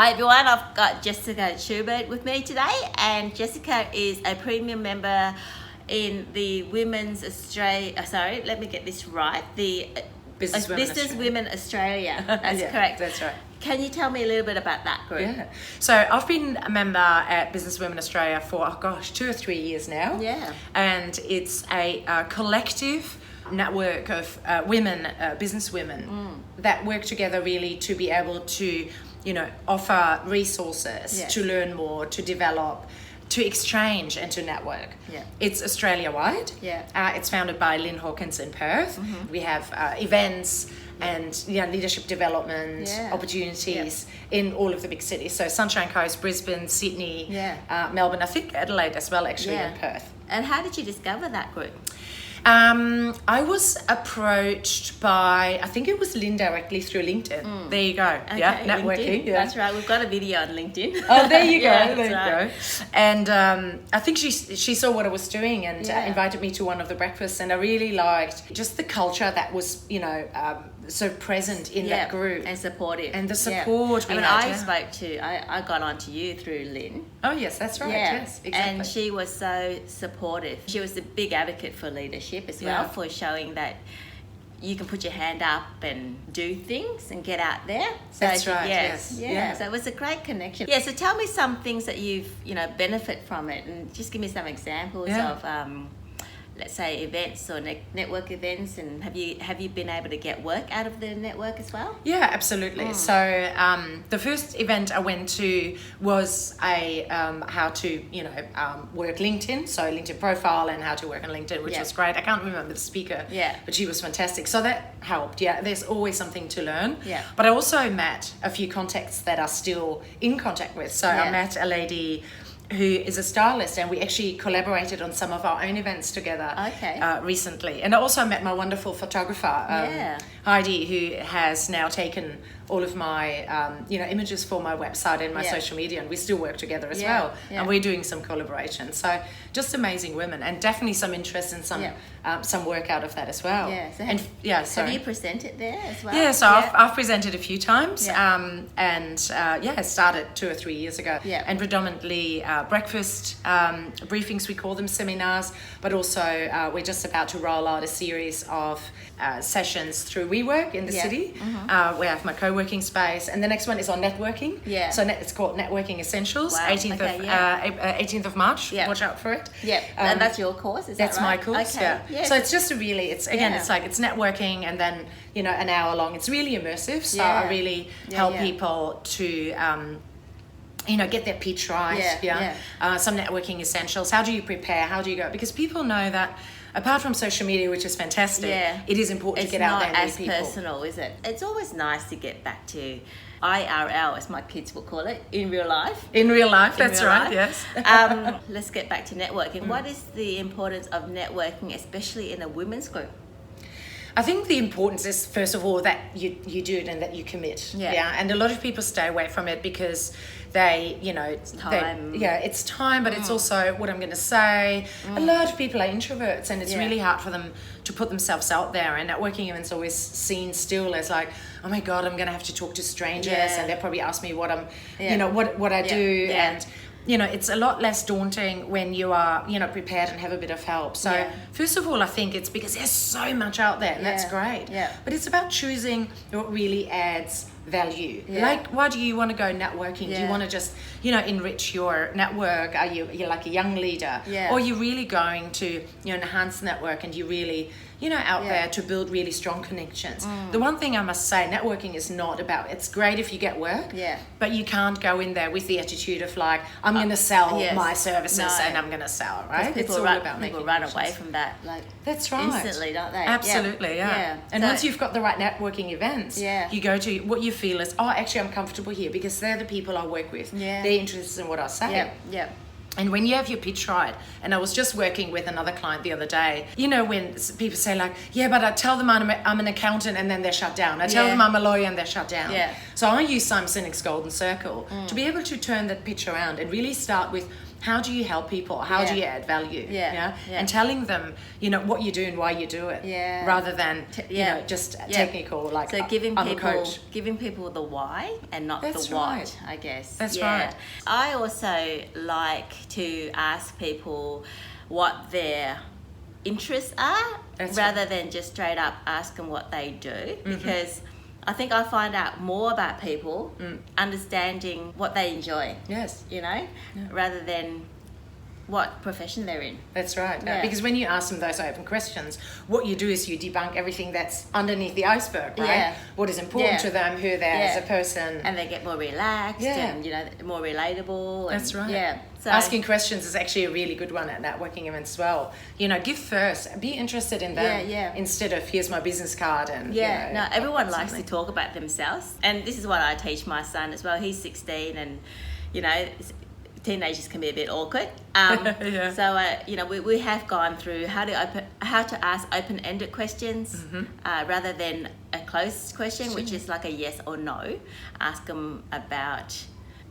Hi everyone, I've got Jessica Schubert with me today, and Jessica is a premium member in the Women's Australia, let me get this right, the Business Women Australia, that's correct. That's right. Can you tell me a little bit about that group? Yeah. So I've been a member at Business Women Australia for, 2 or 3 years now. Yeah. And it's a collective network of women, business women that work together really to be able to, offer resources, to learn more, to develop, to exchange and to network. Yeah. It's Australia-wide. Yeah. It's founded by Lynn Hawkins in Perth. We have events and leadership development opportunities in all of the big cities. So Sunshine Coast, Brisbane, Sydney, Melbourne, I think Adelaide as well actually, and Perth. And how did you discover that group? I was approached by, I think it was Lynn directly through LinkedIn. There you go. Okay, yeah, networking. Yeah. That's right. We've got a video on LinkedIn. Oh, there you go. Yeah, there you right. go. And I think she saw what I was doing and invited me to one of the breakfasts, and I really liked just the culture that was, so present in that group. And supportive. And the support we had. I got onto you through Lynn. Oh, yes, that's right. Yeah. Yes, exactly. And she was so supportive. She was a big advocate for leadership as well, for showing that you can put your hand up and do things and get out there. So that's right. Yes. Yeah. So it was a great connection. Yeah. So tell me some things that you've benefit from it, and just give me some examples of let's say events or network events, and have you been able to get work out of the network as well? Yeah, absolutely. So the first event I went to was a how to work LinkedIn, so LinkedIn profile and how to work on LinkedIn, which was great. I can't remember the speaker, but she was fantastic, so that helped. Yeah, there's always something to learn. Yeah. But I also met a few contacts that are still in contact with. So I met a lady who is a stylist, and we actually collaborated on some of our own events together recently. And I also met my wonderful photographer, Heidi, who has now taken all of my images for my website and my social media, and we still work together as well. And we're doing some collaboration. So just amazing women, and definitely some interest in some work out of that as well. Yeah. So have you presented there as well? Yeah, so I've presented a few times, and started 2 or 3 years ago, and predominantly breakfast briefings, we call them, seminars, but also we're just about to roll out a series of sessions through WeWork in the city. We have my co-working space, and the next one is on networking. So it's called Networking Essentials. 18th of March. Watch out for it. And that's your course, is that right? That's my course. So it's just it's networking, and then an hour long. It's really immersive. So I really help people to get their pitch right. Some networking essentials. How do you prepare? How do you go? Because people know that apart from social media, which is fantastic, it is important to get out there and meet people. It's not as personal, is it? It's always nice to get back to IRL, as my kids will call it, in real life. In real life, that's right, yes. Let's get back to networking. What is the importance of networking, especially in a women's group? I think the importance is, first of all, that you do it and that you commit. And a lot of people stay away from it because they, it's time. It's time, but it's also what I'm going to say. A lot of people are introverts, and it's really hard for them to put themselves out there. And networking events always seen still as like, oh my God, I'm going to have to talk to strangers, and they'll probably ask me what I'm, what I do, and it's a lot less daunting when you are, prepared and have a bit of help. So first of all, I think it's because there's so much out there, and that's great. But it's about choosing what really adds value. Like, why do you want to go networking? Do you want to just, enrich your network? Are you're like a young leader? Or are you really going to, enhance the network, and you really, out there to build really strong connections? The one thing I must say, networking is not about, it's great if you get work, but you can't go in there with the attitude of like, I'm going to sell my services and I'm going to sell, right? It's all about making people run away from that, like, that's right, instantly, don't they? Absolutely, And once you've got the right networking events, you go to what you feel is, actually I'm comfortable here because they're the people I work with. They're interested in what I say. And when you have your pitch right, and I was just working with another client the other day, when people say like, but I tell them I'm an accountant and then they're shut down. I tell them I'm a lawyer and they're shut down. So I use Simon Sinek's Golden Circle to be able to turn that pitch around and really start with, how do you help people? How do you add value? And telling them, you know, what you do and why you do it, rather than you know, just technical, like, so giving I'm people a coach. giving people the why and not That's the what, right. I guess. That's right. I also like to ask people what their interests are, rather than just straight up ask them what they do, because I think I find out more about people understanding what they enjoy. Yes. You know, rather than what profession they're in. That's right. Because when you ask them those open questions, what you do is you debunk everything that's underneath the iceberg, right? Yeah. What is important to them, who they are as a person. And they get more relaxed and, you know, more relatable. And, that's right. Yeah. So, asking questions is actually a really good one at networking events as well. You know, give first, be interested in them instead of here's my business card and you know, no, everyone likes to talk about themselves, and this is what I teach my son as well. He's 16, and you know, teenagers can be a bit awkward. So you know, we have gone through how to ask open-ended questions rather than a closed question, which is like a yes or no. Ask them about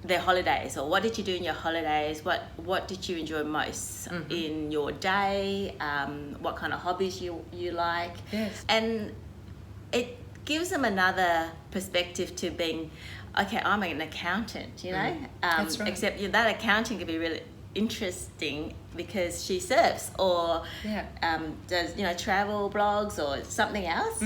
their holidays, or what did you do in your holidays, what did you enjoy most in your day, what kind of hobbies you like, and it gives them another perspective to being, okay, I'm an accountant, you know. That's right. Except that accounting can be really interesting because she surfs or does, you know, travel blogs or something else.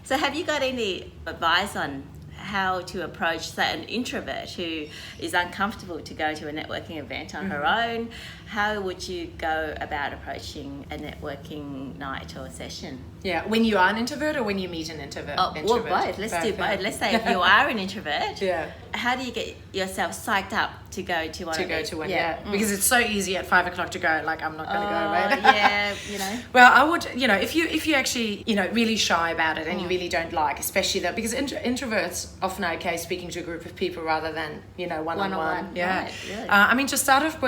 So have you got any advice on how to approach, say, an introvert who is uncomfortable to go to a networking event on her own? How would you go about approaching a networking night or session? Yeah, when you are an introvert or when you meet an introvert? Well, both. Let's do both. Let's say if you are an introvert, how do you get yourself psyched up to go to one? Because it's so easy at 5 o'clock to go. Like, I'm not going to go, right? You know. Well, I would, you know, if you actually, you know, really shy about it and you really don't like, especially that, because introverts often are okay speaking to a group of people rather than, you know, one-on-one. Right, really. I mean, to start off,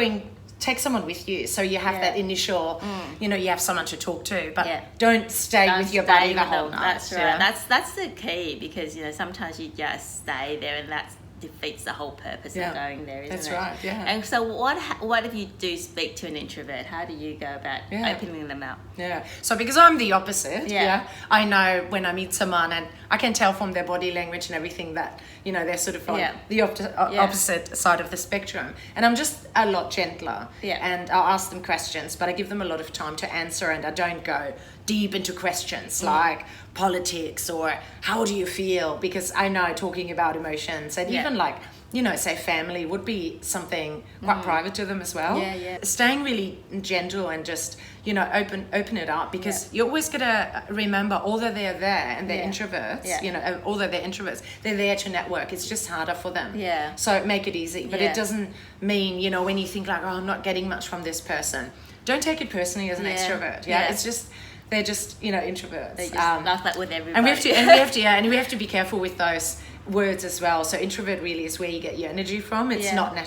take someone with you, so you have that initial, you know, you have someone to talk to, but don't stay with your buddy the whole night. That's right. That's the key, because, you know, sometimes you just stay there and that defeats the whole purpose of going there, isn't it? That's right. Yeah. And so what if you do speak to an introvert? How do you go about opening them up? So because I'm the opposite, I know when I meet someone, and I can tell from their body language and everything that, you know, they're sort of on the opposite side of the spectrum, and I'm just a lot gentler. And I'll ask them questions, but I give them a lot of time to answer, and I don't go deep into questions like politics or how do you feel, because I know talking about emotions and even like, you know, say family would be something quite private to them as well. Staying really gentle and just, you know, open it up, because you're always gonna remember, although they're there and they're introverts, you know, although they're introverts, they're there to network. It's just harder for them. So make it easy, but it doesn't mean, you know, when you think like, oh, I'm not getting much from this person, don't take it personally as an extrovert. It's just, they're just, you know, introverts. They just like that with everybody. And we have to be careful with those words as well. So introvert really is where you get your energy from. It's not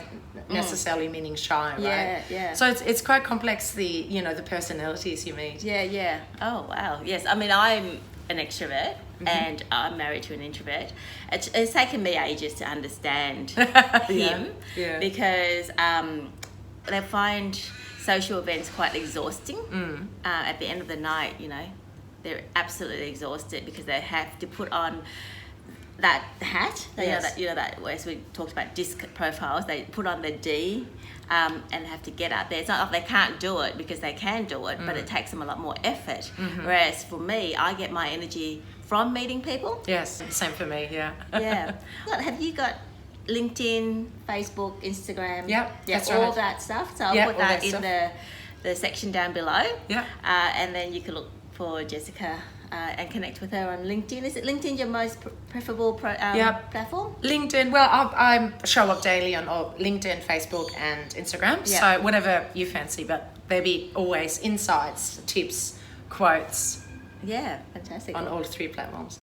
necessarily meaning shy, right? So it's quite complex, the, you know, the personalities you meet. Oh wow. Yes, I mean, I'm an extrovert and I'm married to an introvert. It's taken me ages to understand him because they find social events quite exhausting. At the end of the night, you know, they're absolutely exhausted because they have to put on that hat. You know that as we talked about disc profiles, they put on the D and have to get out there. It's not like they can't do it, because they can do it, but it takes them a lot more effort. Whereas for me, I get my energy from meeting people. Yes, same for me. Have you got LinkedIn, Facebook, Instagram? That's all right. that stuff. So I'll put that in the section down below. And then you can look for Jessica and connect with her on LinkedIn. Is it LinkedIn your most preferable platform? LinkedIn. Well, I show up daily on LinkedIn, Facebook, and Instagram. So whatever you fancy, but there'll be always insights, tips, quotes. Fantastic. On all 3 platforms.